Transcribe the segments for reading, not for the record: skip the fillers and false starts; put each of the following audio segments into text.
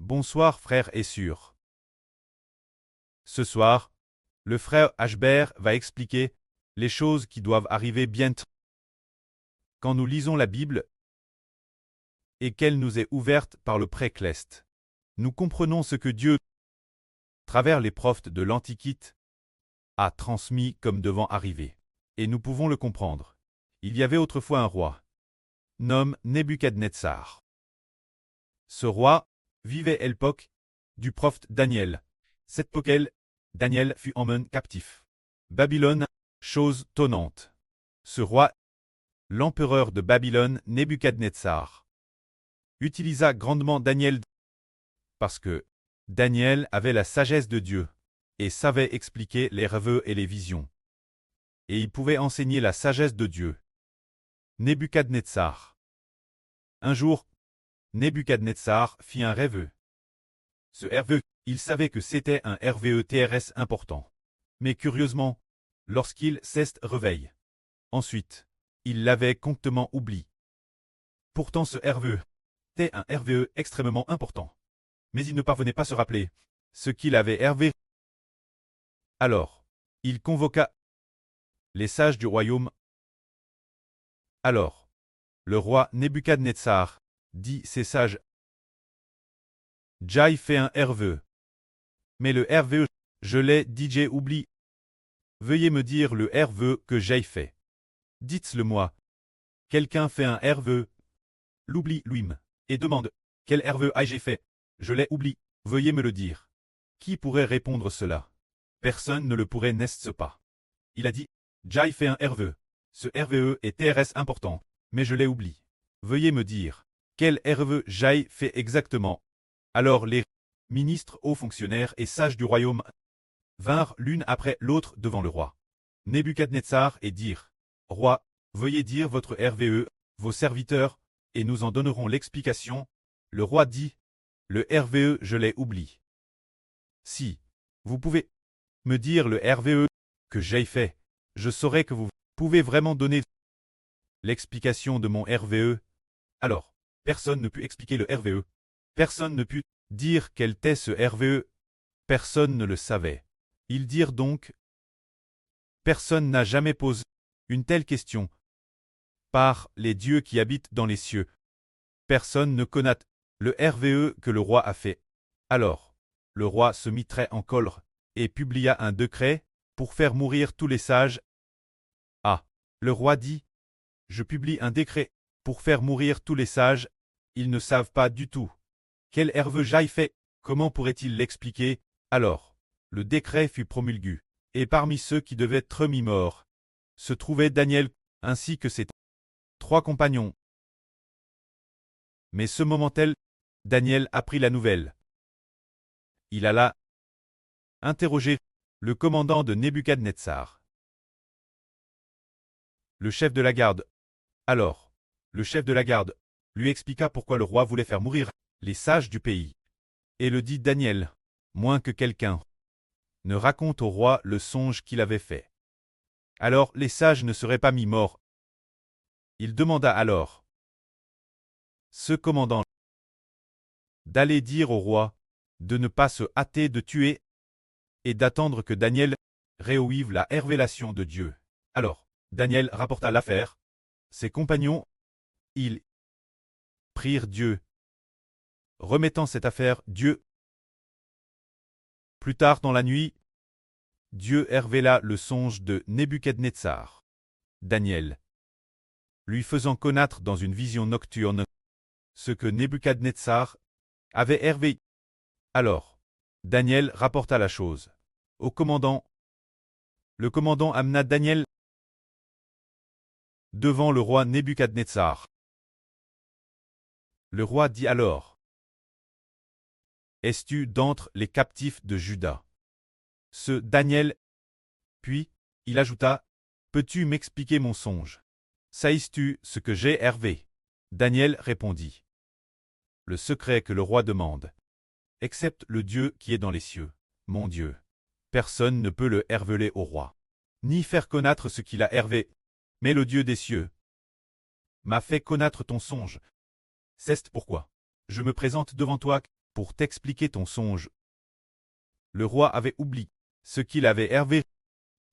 Bonsoir frères et sœurs. Ce soir, le frère Ashbert va expliquer les choses qui doivent arriver bientôt. Quand nous lisons la Bible et qu'elle nous est ouverte par le précleste, nous comprenons ce que Dieu, à travers les prophètes de l'Antiquité, a transmis comme devant arriver. Et nous pouvons le comprendre. Il y avait autrefois un roi, nommé Nebuchadnezzar. Ce roi vivait à l'époque du prophète Daniel. Cette époque, Daniel fut emmené captif. Babylone, chose tonnante. Ce roi, l'empereur de Babylone, Nebuchadnezzar, utilisa grandement Daniel parce que Daniel avait la sagesse de Dieu et savait expliquer les rêves et les visions. Et il pouvait enseigner la sagesse de Dieu. Nebuchadnezzar. Un jour, Nebuchadnezzar fit un rêve. Ce rêve, il savait que c'était un rêve très important. Mais curieusement, lorsqu'il s'est réveillé, ensuite, il l'avait complètement oublié. Pourtant ce rêve était un rêve extrêmement important. Mais il ne parvenait pas à se rappeler ce qu'il avait rêvé. Alors, il convoqua les sages du royaume. Alors, le roi Nebuchadnezzar dit ces sages: J'ai fait un rêve. Mais le rêve, je l'ai dit, j'ai oublié. Veuillez me dire le rêve que j'ai fait. Dites-le-moi. Quelqu'un fait un rêve, l'oublie lui-même, et demande: Quel rêve ai-je fait? Je l'ai oublié. Veuillez me le dire. Qui pourrait répondre cela? Personne ne le pourrait, n'est-ce pas? Il a dit: J'ai fait un rêve. Ce rêve est très important, mais je l'ai oublié. Veuillez me dire, quel rêve j'ai fait exactement? Alors les ministres, hauts fonctionnaires et sages du royaume vinrent l'une après l'autre devant le roi Nebuchadnezzar et dirent: Roi, veuillez dire votre rêve, vos serviteurs, et nous en donnerons l'explication. Le roi dit: Le rêve, je l'ai oublié. Si vous pouvez me dire le rêve que j'ai fait, je saurai que vous pouvez vraiment donner l'explication de mon rêve. Alors, personne ne put expliquer le rêve. Personne ne put dire quel était ce rêve. Personne ne le savait. Ils dirent donc: Personne n'a jamais posé une telle question. Par les dieux qui habitent dans les cieux, personne ne connaît le rêve que le roi a fait. Alors, le roi se mit très en colère et publia un décret pour faire mourir tous les sages. Ah, le roi dit: Je publie un décret pour faire mourir tous les sages. Ils ne savent pas du tout quel rêve j'ai fait. Comment pourraient-ils l'expliquer? Alors, le décret fut promulgué, et parmi ceux qui devaient être mis morts se trouvait Daniel ainsi que ses 3 compagnons. Mais ce moment-là, Daniel apprit la nouvelle. Il alla interroger le commandant de Nebuchadnezzar, le chef de la garde. Alors, le chef de la garde lui expliqua pourquoi le roi voulait faire mourir les sages du pays. Et le dit Daniel, moins que quelqu'un ne raconte au roi le songe qu'il avait fait. Alors les sages ne seraient pas mis morts. Il demanda alors ce commandant d'aller dire au roi de ne pas se hâter de tuer et d'attendre que Daniel réouvre la révélation de Dieu. Alors, Daniel rapporta l'affaire. Ses compagnons, ils prirent Dieu, remettant cette affaire Dieu. Plus tard dans la nuit, Dieu révéla le songe de Nebuchadnezzar. Daniel, lui faisant connaître dans une vision nocturne ce que Nebuchadnezzar avait rêvé. Alors, Daniel rapporta la chose au commandant. Le commandant amena Daniel devant le roi Nebuchadnezzar. Le roi dit alors: Es-tu d'entre les captifs de Juda? Ce Daniel. Puis, il ajouta: Peux-tu m'expliquer mon songe? Sais-tu ce que j'ai rêvé? Daniel répondit: Le secret que le roi demande, excepte le Dieu qui est dans les cieux, mon Dieu. Personne ne peut le révéler au roi, ni faire connaître ce qu'il a rêvé. Mais le Dieu des cieux m'a fait connaître ton songe. C'est pourquoi je me présente devant toi. pour t'expliquer ton songe. Le roi avait oublié ce qu'il avait hervé.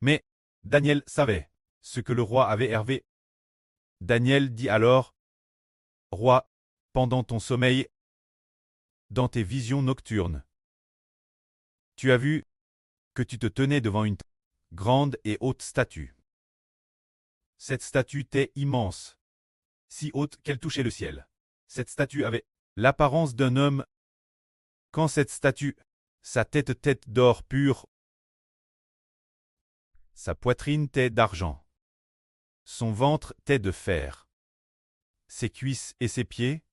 Mais Daniel savait ce que le roi avait hervé. Daniel dit alors, Roi, pendant ton sommeil, dans tes visions nocturnes, tu as vu que tu te tenais devant une grande et haute statue. Cette statue était immense, si haute qu'elle touchait le ciel. Cette statue avait l'apparence d'un homme. Quand cette statue, sa tête d'or pur, sa poitrine était d'argent, son ventre était de fer, ses cuisses et ses pieds,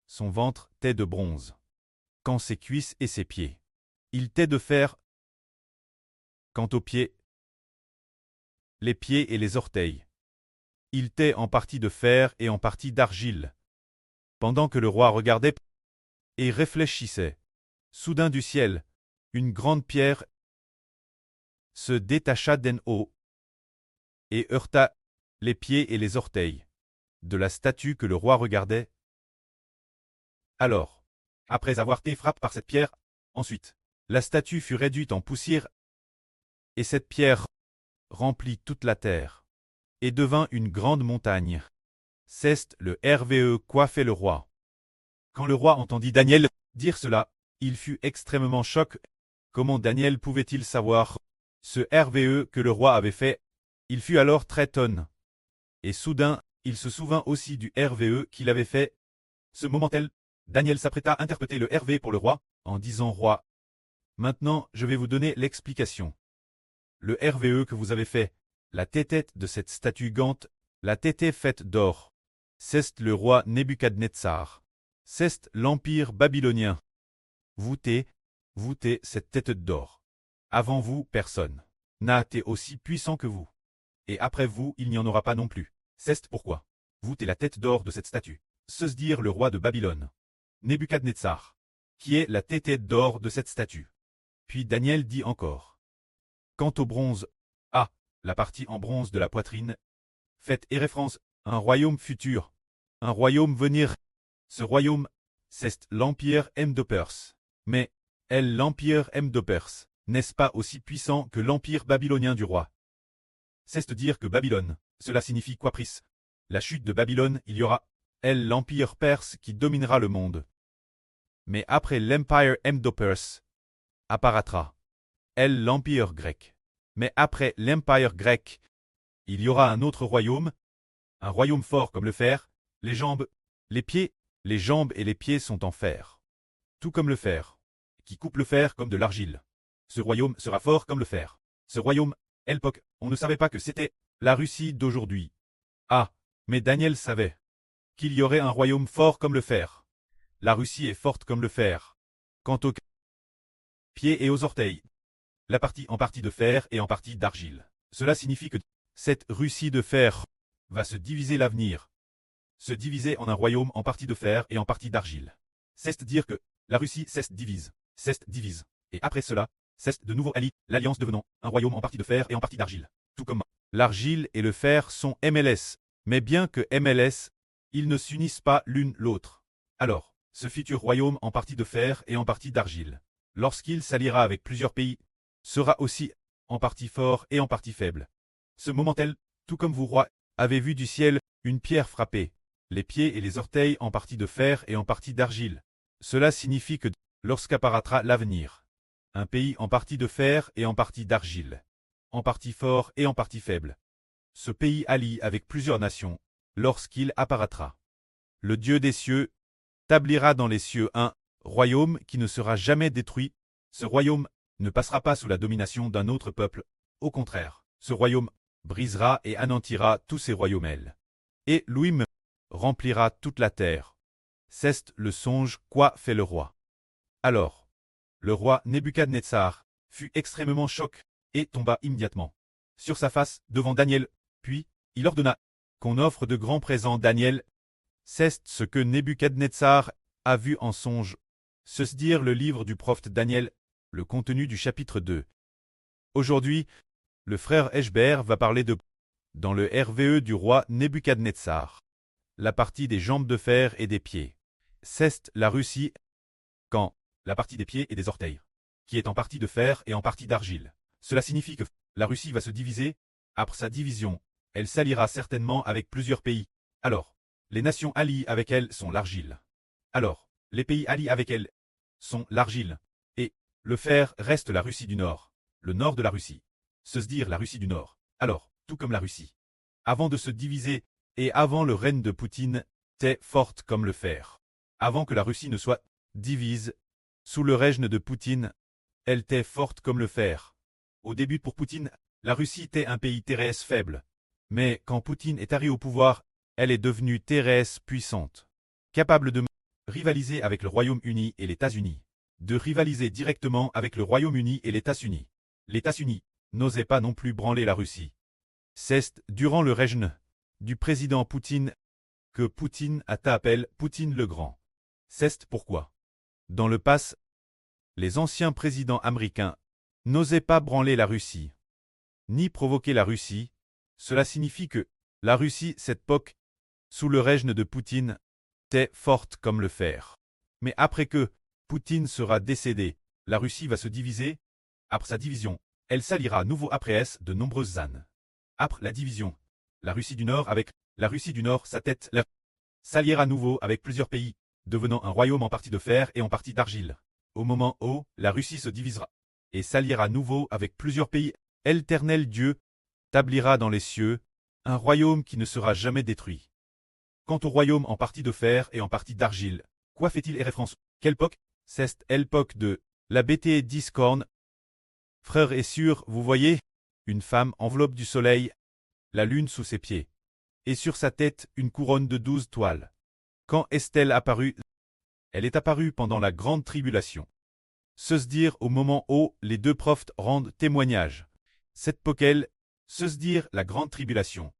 son ventre était de bronze. Quand ses cuisses et ses pieds, il était de fer. Quant aux pieds, les pieds et les orteils, il était en partie de fer et en partie d'argile. Pendant que le roi regardait et réfléchissait, soudain du ciel, une grande pierre se détacha d'en haut et heurta les pieds et les orteils de la statue que le roi regardait. Alors, après avoir été frappé par cette pierre, ensuite, la statue fut réduite en poussière, et cette pierre remplit toute la terre, et devint une grande montagne. C'est le RVE quoi fait le roi. Quand le roi entendit Daniel dire cela, il fut extrêmement choqué. Comment Daniel pouvait-il savoir ce RVE que le roi avait fait? Il fut alors très étonné. Et soudain, il se souvint aussi du RVE qu'il avait fait. Ce moment-là, Daniel s'apprêta à interpréter le RV pour le roi, en disant « Roi, maintenant je vais vous donner l'explication. Le RVE que vous avez fait, la tête de cette statue gante, la tête faite d'or, c'est le roi Nebuchadnezzar. C'est l'empire babylonien. Voûtez cette tête d'or. Avant vous, personne n'a été aussi puissant que vous. Et après vous, il n'y en aura pas non plus. C'est pourquoi voûtez la tête d'or de cette statue. Se dire le roi de Babylone. Nebuchadnezzar, qui est la tête d'or de cette statue. Puis Daniel dit encore. Quant au bronze, la partie en bronze de la poitrine, faites référence à un royaume futur, un royaume venir. Ce royaume, c'est l'empire Medo-Perse. Mais, l'empire Medo-Perse, n'est-ce pas aussi puissant que l'empire babylonien du roi? C'est dire que Babylone, cela signifie quoi pris? La chute de Babylone, il y aura, l'empire perse qui dominera le monde. Mais après l'empire Medo-Perse, apparaîtra, l'empire grec. Mais après l'empire grec, il y aura un autre royaume, un royaume fort comme le fer, les jambes, les pieds, les jambes et les pieds sont en fer. Tout comme le fer, qui coupe le fer comme de l'argile. Ce royaume sera fort comme le fer. Ce royaume, l'époque, on ne savait pas que c'était la Russie d'aujourd'hui. Mais Daniel savait qu'il y aurait un royaume fort comme le fer. La Russie est forte comme le fer. Quant aux pieds et aux orteils, la partie en partie de fer et en partie d'argile. Cela signifie que cette Russie de fer va se diviser l'avenir. Se diviser en un royaume en partie de fer et en partie d'argile. C'est dire que la Russie divise. Et après cela, c'est de nouveau allié, l'alliance devenant un royaume en partie de fer et en partie d'argile. Tout comme l'argile et le fer sont MLS, mais bien que MLS, ils ne s'unissent pas l'une l'autre. Alors, ce futur royaume en partie de fer et en partie d'argile, lorsqu'il s'alliera avec plusieurs pays, sera aussi en partie fort et en partie faible. Ce moment-là, tout comme vous rois, avez vu du ciel une pierre frapper, les pieds et les orteils en partie de fer et en partie d'argile. Cela signifie que, lorsqu'apparaîtra l'avenir, un pays en partie de fer et en partie d'argile, en partie fort et en partie faible. Ce pays allie avec plusieurs nations, lorsqu'il apparaîtra. Le Dieu des cieux établira dans les cieux un royaume qui ne sera jamais détruit. Ce royaume ne passera pas sous la domination d'un autre peuple. Au contraire, ce royaume brisera et anéantira tous ces royaumes. Et Louim remplira toute la terre. C'est le songe quoi fait le roi. Alors, le roi Nebuchadnezzar fut extrêmement choqué et tomba immédiatement sur sa face devant Daniel, puis il ordonna qu'on offre de grands présents Daniel. C'est ce que Nebuchadnezzar a vu en songe. Se dire le livre du prophète Daniel, le contenu du chapitre 2. Aujourd'hui, le frère Eshber va parler de dans le RVE du roi Nebuchadnezzar. La partie des jambes de fer et des pieds. C'est la Russie quand la partie des pieds et des orteils, qui est en partie de fer et en partie d'argile. Cela signifie que la Russie va se diviser. Après sa division, elle s'alliera certainement avec plusieurs pays. Alors, les nations alliées avec elle sont l'argile. Alors, les pays alliés avec elle sont l'argile. Et le fer reste la Russie du Nord, le nord de la Russie. Se dire la Russie du Nord. Alors, tout comme la Russie, avant de se diviser et avant le règne de Poutine, était forte comme le fer. Avant que la Russie ne soit divise, sous le règne de Poutine, elle était forte comme le fer. Au début pour Poutine, la Russie était un pays terrestre faible. Mais quand Poutine est arrivé au pouvoir, elle est devenue terrestre puissante. Capable de rivaliser avec le Royaume-Uni et les États-Unis. De rivaliser directement avec le Royaume-Uni et les États-Unis. Les États-Unis n'osaient pas non plus branler la Russie. C'est durant le règne du président Poutine que Poutine a appelé Poutine le Grand. C'est pourquoi, dans le passé, les anciens présidents américains n'osaient pas branler la Russie, ni provoquer la Russie. Cela signifie que la Russie, cette époque, sous le règne de Poutine, était forte comme le fer. Mais après que Poutine sera décédé, la Russie va se diviser. Après sa division, elle s'alliera à nouveau après de nombreuses années. Après la division, la Russie du Nord avec la Russie du Nord, sa tête, s'alliera à nouveau avec plusieurs pays, devenant un royaume en partie de fer et en partie d'argile. Au moment où la Russie se divisera et s'alliera à nouveau avec plusieurs pays, l'Éternel Dieu établira dans les cieux un royaume qui ne sera jamais détruit. Quant au royaume en partie de fer et en partie d'argile, quoi fait-il et référence? Quelle époque? C'est l'époque de la bêtise discorne. Frères et sœurs, vous voyez, une femme enveloppe du soleil, la lune sous ses pieds, et sur sa tête une couronne de 12 toiles. Quand est-elle apparue? Elle est apparue pendant la grande tribulation. Se dire au moment où les deux prophètes rendent témoignage. Cette époque, se dire la grande tribulation.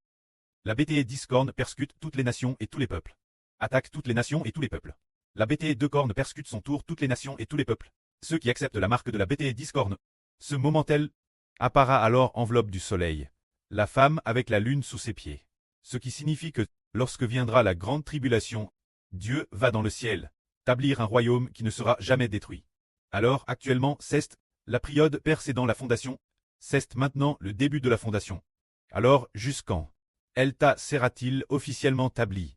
La bêtise discorne persécute toutes les nations et tous les peuples. Attaque toutes les nations et tous les peuples. La bêtise de corne persécute son tour toutes les nations et tous les peuples. Ceux qui acceptent la marque de la bêtise discorne. Ce moment-elle appara alors enveloppe du soleil. La femme avec la lune sous ses pieds. Ce qui signifie que, lorsque viendra la grande tribulation, Dieu va dans le ciel, établir un royaume qui ne sera jamais détruit. Alors, actuellement, c'est la période précédant la fondation, c'est maintenant le début de la fondation. Alors, jusqu'en Elta sera-t-il officiellement établi?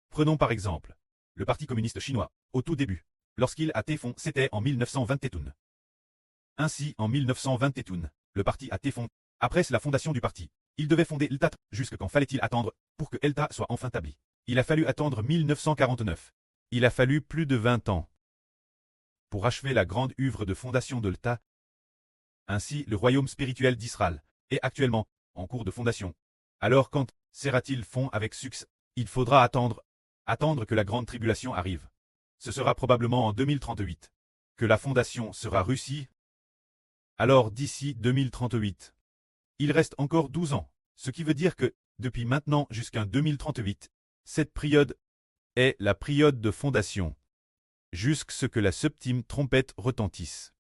Prenons par exemple le Parti communiste chinois, au tout début, lorsqu'il a été fondé, c'était en 1921. Ainsi, en 1921, le parti a été fondé. Après la fondation du parti, il devait fonder l'État. Jusque quand fallait-il attendre pour que l'État soit enfin établi? Il a fallu attendre 1949. Il a fallu plus de 20 ans pour achever la grande œuvre de fondation de l'État. Ainsi, le royaume spirituel d'Israël est actuellement en cours de fondation. Alors quand sera-t-il fond avec succès? Il faudra attendre que la grande tribulation arrive. Ce sera probablement en 2038 que la fondation sera Russie. Alors d'ici 2038, il reste encore 12 ans, ce qui veut dire que, depuis maintenant jusqu'en 2038, cette période est la période de fondation, jusqu'à ce que la septième trompette retentisse.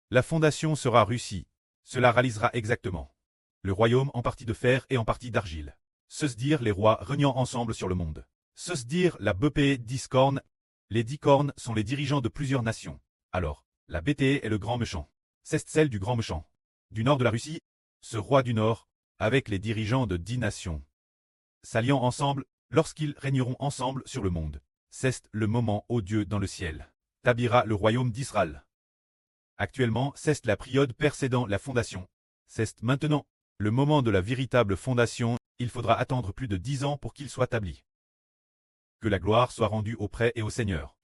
La fondation sera Russie. Cela réalisera exactement. Le royaume en partie de fer et en partie d'argile. Se dire les rois régnant ensemble sur le monde. Se dire la bêtise discorne. Les 10 cornes sont les dirigeants de plusieurs nations. Alors, la bêtise est le grand méchant. C'est celle du grand méchant. Du nord de la Russie, ce roi du nord, avec les dirigeants de 10 nations. S'alliant ensemble, lorsqu'ils régneront ensemble sur le monde. C'est le moment où Dieu dans le ciel établira le royaume d'Israël. Actuellement, c'est la période précédant la fondation. C'est maintenant le moment de la véritable fondation. Il faudra attendre plus de 10 ans pour qu'il soit établi. Que la gloire soit rendue auprès et au Seigneur.